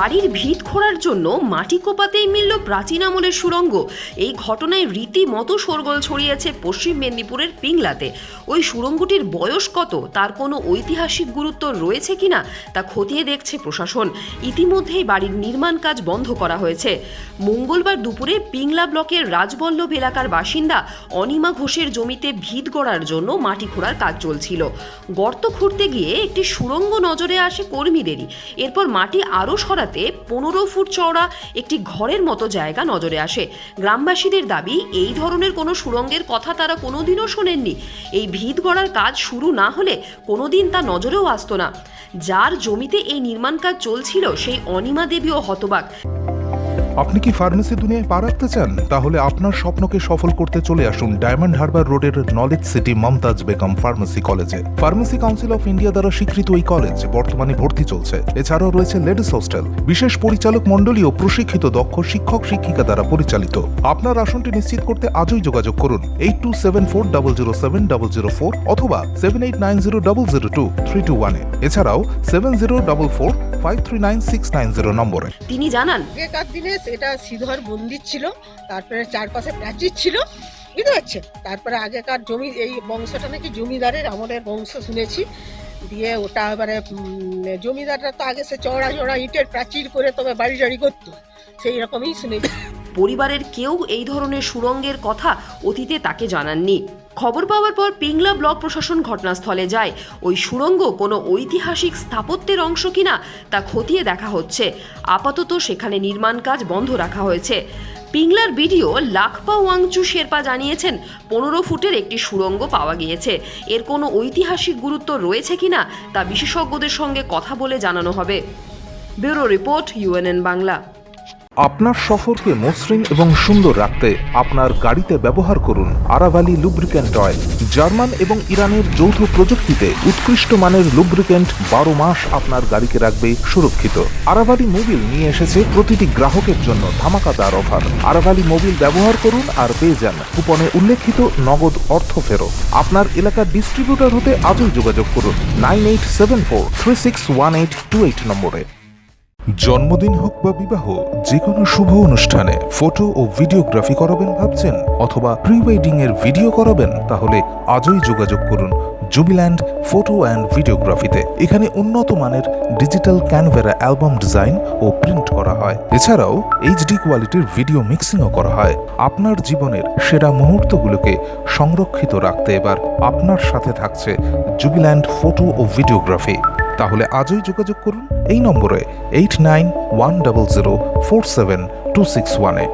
বাড়ির ভিত খোঁড়ার জন্য মাটি কোপাতেই মিলল প্রাচীন আমলের সুড়ঙ্গ। এই ঘটনায় রীতিমতো শোরগোল ছড়িয়েছে পশ্চিম মেদিনীপুরের পিংলাতে। ওই সুড়ঙ্গটির বয়স কত, তার কোনো ঐতিহাসিক গুরুত্ব রয়েছে কিনা তা খতিয়ে দেখছে প্রশাসন। ইতিমধ্যেই বাড়ির নির্মাণ কাজ বন্ধ করা হয়েছে। মঙ্গলবার দুপুরে পিংলা ব্লকের রাজবল্লভ এলাকার বাসিন্দা অনিমা ঘোষের জমিতে ভিত গড়ার জন্য মাটি খোঁড়ার কাজ চলছিল। গর্ত খুঁড়তে গিয়ে একটি সুড়ঙ্গ নজরে আসে কর্মীদেরই। এরপর মাটি আরও সরাতে 15 ফুট চওড়া একটি ঘরের মতো জায়গা নজরে আসে। গ্রামবাসীদের দাবি, এই ধরনের কোনো সুড়ঙ্গের কথা তারা কোনোদিনও শোনেননি। এই ভিত গড়ার কাজ শুরু না হলে কোনোদিন তা নজরেও আসতো না। যার জমিতে এই নির্মাণ কাজ চলছিল সেই অনিমা দেবীও হতবাক। আপনি কি ফার্মেসি দুনিয়ায় পা রাখতে চান? তাহলে আপনার স্বপ্নকে সফল করতে চলে আসুন ডায়মন্ড হারবার রোডের knowledge city Mumtaz Begum pharmacy কলেজে। ফার্মেসি কাউন্সিল অফ ইন্ডিয়া দ্বারা স্বীকৃত এই কলেজ বর্তমানে ভর্তি চলছে। এছাড়াও রয়েছে লেডিস হোস্টেল, বিশেষ পরিচালক মণ্ডলী ও প্রশিক্ষিত দক্ষ শিক্ষক শিক্ষিকা দ্বারা পরিচালিত। আপনার আসনটি নিশ্চিত করতে আজই যোগাযোগ করুন 8274007004 অথবা 7890002321-এ। এছাড়াও 7044539690 নম্বরে। তিনি জানান, আগেকার দিনে এটা সিধর মন্দির ছিল, তারপরে চারপাশে প্রাচীর ছিল, বুঝতে পারছেন। তারপরে আগেকার জমি, এই বংশটা নাকি জমিদারের আমলের বংশ শুনেছি। দিয়ে ওটা এবারে জমিদাররা তো আগে সে চওড়া চওড়া ইটের প্রাচীর করে তবে বাড়ি টাড়ি করতো, সেই রকমই শুনেছি। পরিবারের কেউ এই ধরনের সুড়ঙ্গের কথা অতীতে তাকে জানাননি। খবর পাওয়ার পর পিংলা ব্লক প্রশাসন ঘটনাস্থলে যায়। ওই সুড়ঙ্গ কোনো ঐতিহাসিক স্থাপত্যের অংশ কিনা তা খতিয়ে দেখা হচ্ছে। আপাতত সেখানে নির্মাণ কাজ বন্ধ রাখা হয়েছে। পিংলার বিডিও লাখপা ওয়াংচু শেরপা জানিয়েছেন, 15 ফুটের একটি সুড়ঙ্গ পাওয়া গিয়েছে। এর কোনো ঐতিহাসিক গুরুত্ব রয়েছে কিনা তা বিশেষজ্ঞদের সঙ্গে কথা বলে জানানো হবে। Bureau report, UNN Bangla. আপনার সফরকে মসৃণ এবং সুন্দর রাখতে আপনার গাড়িতে ব্যবহার করুন আরাভালি লুব্রিক্যান্ট অয়েল। জার্মান এবং ইরানের যৌথ প্রযুক্তিতে উৎকৃষ্ট মানের লুব্রিক্যান্ট 12 মাস আপনার গাড়িকে রাখবে সুরক্ষিত। আরাভালি মোবিল নিয়ে এসেছে প্রতিটি গ্রাহকের জন্য ধামাকাদার অফার। আরাভালি মোবিল ব্যবহার করুন আর পেয়ে যান কুপনে উল্লেখিত নগদ অর্থ ফেরত। আপনার এলাকার ডিস্ট্রিবিউটর হতে আজই যোগাযোগ করুন 9874361828 নম্বরে। জন্মদিন হোক বা বিবাহ, যে কোনো শুভ অনুষ্ঠানে ফটো ও ভিডিওগ্রাফি করাবেন ভাবছেন, অথবা প্রি ওয়েডিং এর ভিডিও করাবেন, তাহলে আজই যোগাযোগ করুন জুবিল্যান্ড ফটো অ্যান্ড ভিডিওগ্রাফিতে। এখানে উন্নত মানের ডিজিটাল ক্যানভেরা অ্যালবাম ডিজাইন ও প্রিন্ট করা হয়। এছাড়াও HD কোয়ালিটির ভিডিও মিক্সিংও করা হয়। আপনার জীবনের সেরা মুহূর্তগুলোকে সংরক্ষিত রাখতে এবার আপনার সাথে থাকছে জুবিল্যান্ড ফটো ও ভিডিওগ্রাফি। তাহলে আজই যোগাযোগ করুন এই নম্বরে 8910047261-এ।